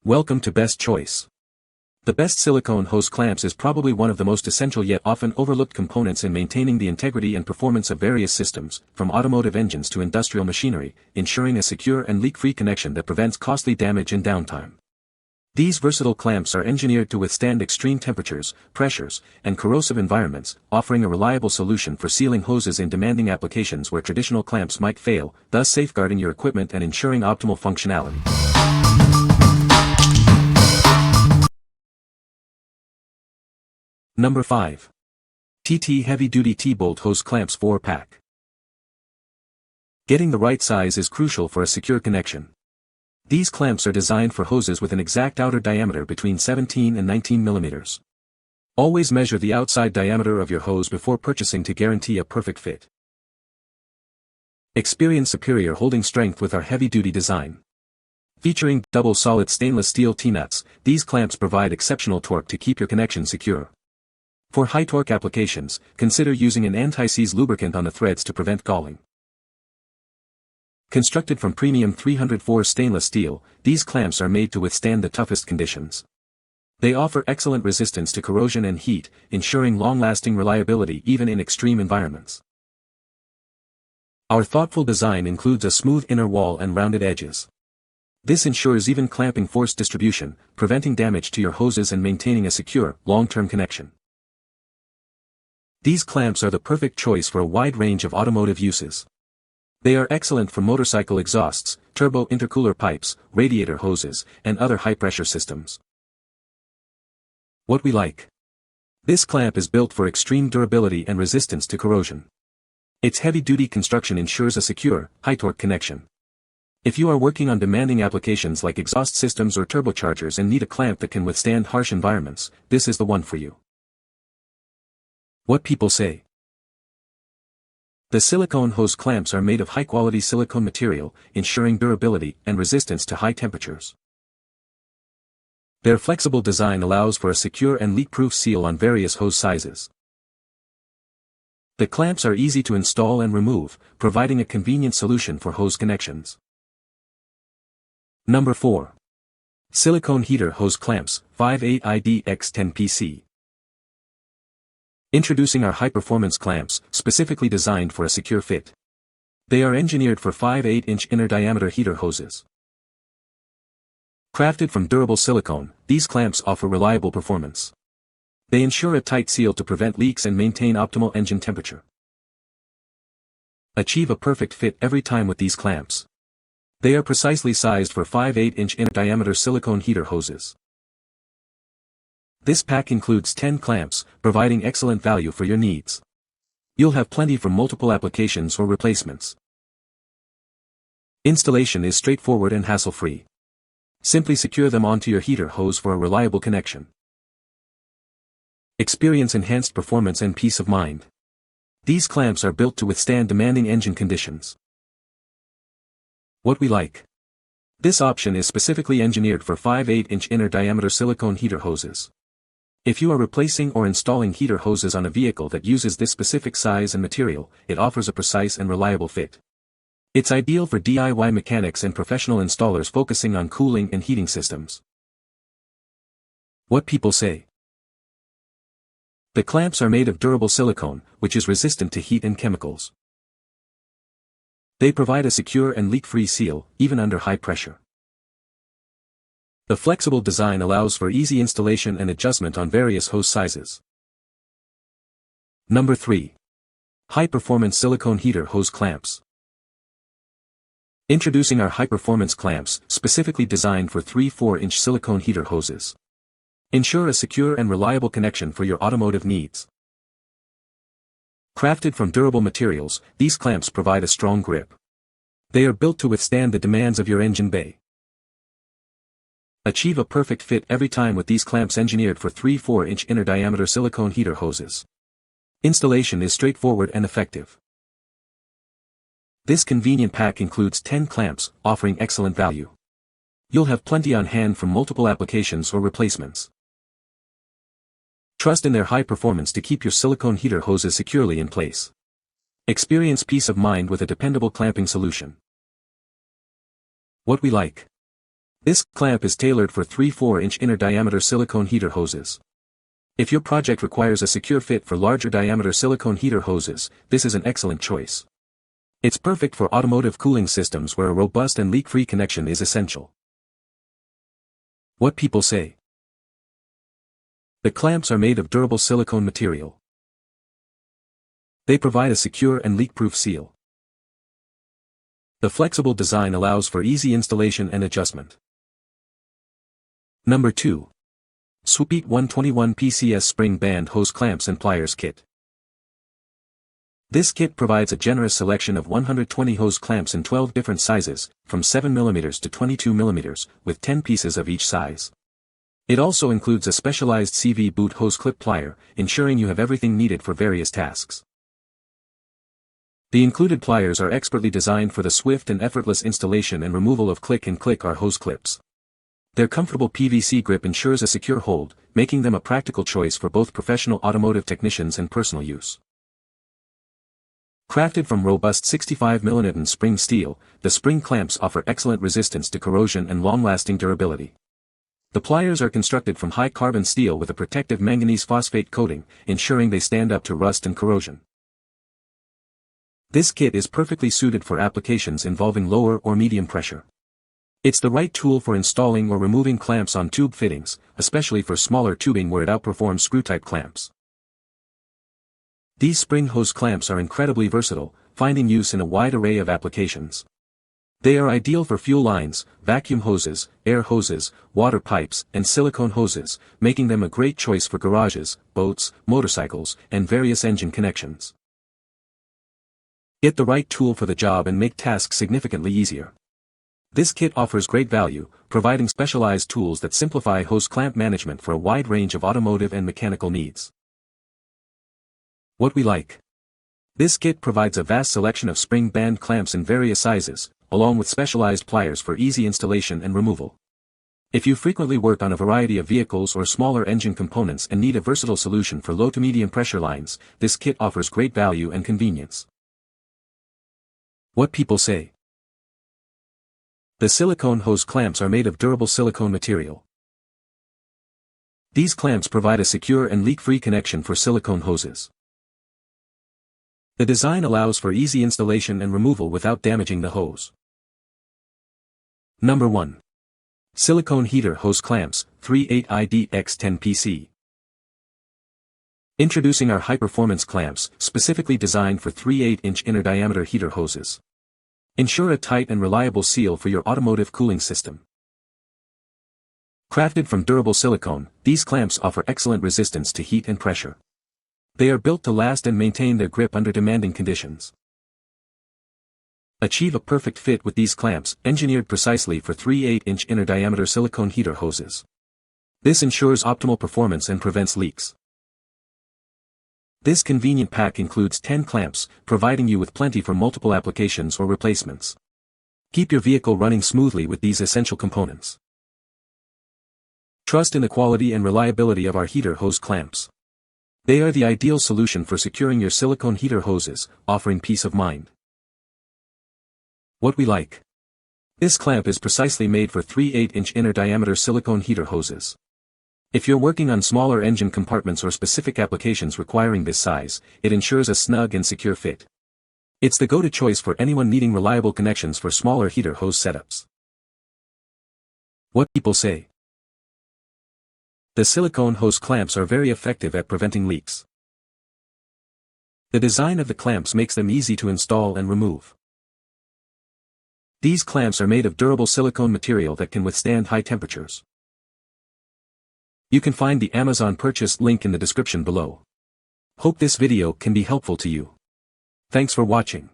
Welcome to Best Choice. The best silicone hose clamps is probably one of the most essential yet often overlooked components in maintaining the integrity and performance of various systems, from automotive engines to industrial machinery, ensuring a secure and leak-free connection that prevents costly damage and downtime. These versatile clamps are engineered to withstand extreme temperatures, pressures, and corrosive environments, offering a reliable solution for sealing hoses in demanding applications where traditional clamps might fail, thus safeguarding your equipment and ensuring optimal functionality. Number 5. TT Heavy Duty T-Bolt Hose Clamps 4-Pack. Getting the right size is crucial for a secure connection. These clamps are designed for hoses with an exact outer diameter between 17 and 19 mm. Always measure the outside diameter of your hose before purchasing to guarantee a perfect fit. Experience superior holding strength with our heavy-duty design. Featuring double solid stainless steel T-nuts, these clamps provide exceptional torque to keep your connection secure. For high-torque applications, consider using an anti-seize lubricant on the threads to prevent galling. Constructed from premium 304 stainless steel, these clamps are made to withstand the toughest conditions. They offer excellent resistance to corrosion and heat, ensuring long-lasting reliability even in extreme environments. Our thoughtful design includes a smooth inner wall and rounded edges. This ensures even clamping force distribution, preventing damage to your hoses and maintaining a secure, long-term connection. These clamps are the perfect choice for a wide range of automotive uses. They are excellent for motorcycle exhausts, turbo intercooler pipes, radiator hoses, and other high-pressure systems. What we like. This clamp is built for extreme durability and resistance to corrosion. Its heavy-duty construction ensures a secure, high-torque connection. If you are working on demanding applications like exhaust systems or turbochargers and need a clamp that can withstand harsh environments, this is the one for you. What people say. The silicone hose clamps are made of high-quality silicone material, ensuring durability and resistance to high temperatures. Their flexible design allows for a secure and leak-proof seal on various hose sizes. The clamps are easy to install and remove, providing a convenient solution for hose connections. Number 4. Silicone Heater Hose Clamps 58IDX10PC. Introducing our high-performance clamps, specifically designed for a secure fit. They are engineered for 5/8-inch inner diameter heater hoses. Crafted from durable silicone, these clamps offer reliable performance. They ensure a tight seal to prevent leaks and maintain optimal engine temperature. Achieve a perfect fit every time with these clamps. They are precisely sized for 5/8-inch inner diameter silicone heater hoses. This pack includes 10 clamps, providing excellent value for your needs. You'll have plenty for multiple applications or replacements. Installation is straightforward and hassle-free. Simply secure them onto your heater hose for a reliable connection. Experience enhanced performance and peace of mind. These clamps are built to withstand demanding engine conditions. What we like. This option is specifically engineered for 5/8-inch inner diameter silicone heater hoses. If you are replacing or installing heater hoses on a vehicle that uses this specific size and material, it offers a precise and reliable fit. It's ideal for DIY mechanics and professional installers focusing on cooling and heating systems. What people say. The clamps are made of durable silicone, which is resistant to heat and chemicals. They provide a secure and leak-free seal, even under high pressure. The flexible design allows for easy installation and adjustment on various hose sizes. Number 3. High-performance silicone heater hose clamps. Introducing our high-performance clamps, specifically designed for 3/4-inch silicone heater hoses. Ensure a secure and reliable connection for your automotive needs. Crafted from durable materials, these clamps provide a strong grip. They are built to withstand the demands of your engine bay. Achieve a perfect fit every time with these clamps engineered for 3/4-inch inner diameter silicone heater hoses. Installation is straightforward and effective. This convenient pack includes 10 clamps, offering excellent value. You'll have plenty on hand for multiple applications or replacements. Trust in their high performance to keep your silicone heater hoses securely in place. Experience peace of mind with a dependable clamping solution. What we like. This clamp is tailored for 3/4-inch inner diameter silicone heater hoses. If your project requires a secure fit for larger diameter silicone heater hoses, this is an excellent choice. It's perfect for automotive cooling systems where a robust and leak-free connection is essential. What people say. The clamps are made of durable silicone material. They provide a secure and leak-proof seal. The flexible design allows for easy installation and adjustment. Number 2. Swpeet 121 PCS Spring Band Hose Clamps and Pliers Kit. This kit provides a generous selection of 120 hose clamps in 12 different sizes, from 7mm to 22mm, with 10 pieces of each size. It also includes a specialized CV boot hose clip plier, ensuring you have everything needed for various tasks. The included pliers are expertly designed for the swift and effortless installation and removal of click-and-click hose clips. Their comfortable PVC grip ensures a secure hold, making them a practical choice for both professional automotive technicians and personal use. Crafted from robust 65mm spring steel, the spring clamps offer excellent resistance to corrosion and long-lasting durability. The pliers are constructed from high-carbon steel with a protective manganese phosphate coating, ensuring they stand up to rust and corrosion. This kit is perfectly suited for applications involving lower or medium pressure. It's the right tool for installing or removing clamps on tube fittings, especially for smaller tubing where it outperforms screw-type clamps. These spring hose clamps are incredibly versatile, finding use in a wide array of applications. They are ideal for fuel lines, vacuum hoses, air hoses, water pipes, and silicone hoses, making them a great choice for garages, boats, motorcycles, and various engine connections. Get the right tool for the job and make tasks significantly easier. This kit offers great value, providing specialized tools that simplify hose clamp management for a wide range of automotive and mechanical needs. What we like. This kit provides a vast selection of spring band clamps in various sizes, along with specialized pliers for easy installation and removal. If you frequently work on a variety of vehicles or smaller engine components and need a versatile solution for low to medium pressure lines, this kit offers great value and convenience. What people say. The silicone hose clamps are made of durable silicone material. These clamps provide a secure and leak-free connection for silicone hoses. The design allows for easy installation and removal without damaging the hose. Number 1. Silicone Heater Hose Clamps, 38IDX10PC. Introducing our high-performance clamps, specifically designed for 3/8-inch inner diameter heater hoses. Ensure a tight and reliable seal for your automotive cooling system. Crafted from durable silicone, these clamps offer excellent resistance to heat and pressure. They are built to last and maintain their grip under demanding conditions. Achieve a perfect fit with these clamps, engineered precisely for 3/8-inch inner diameter silicone heater hoses. This ensures optimal performance and prevents leaks. This convenient pack includes 10 clamps, providing you with plenty for multiple applications or replacements. Keep your vehicle running smoothly with these essential components. Trust in the quality and reliability of our heater hose clamps. They are the ideal solution for securing your silicone heater hoses, offering peace of mind. What we like. This clamp is precisely made for 3/8-inch inner diameter silicone heater hoses. If you're working on smaller engine compartments or specific applications requiring this size, it ensures a snug and secure fit. It's the go-to choice for anyone needing reliable connections for smaller heater hose setups. What people say. The silicone hose clamps are very effective at preventing leaks. The design of the clamps makes them easy to install and remove. These clamps are made of durable silicone material that can withstand high temperatures. You can find the Amazon purchase link in the description below. Hope this video can be helpful to you. Thanks for watching.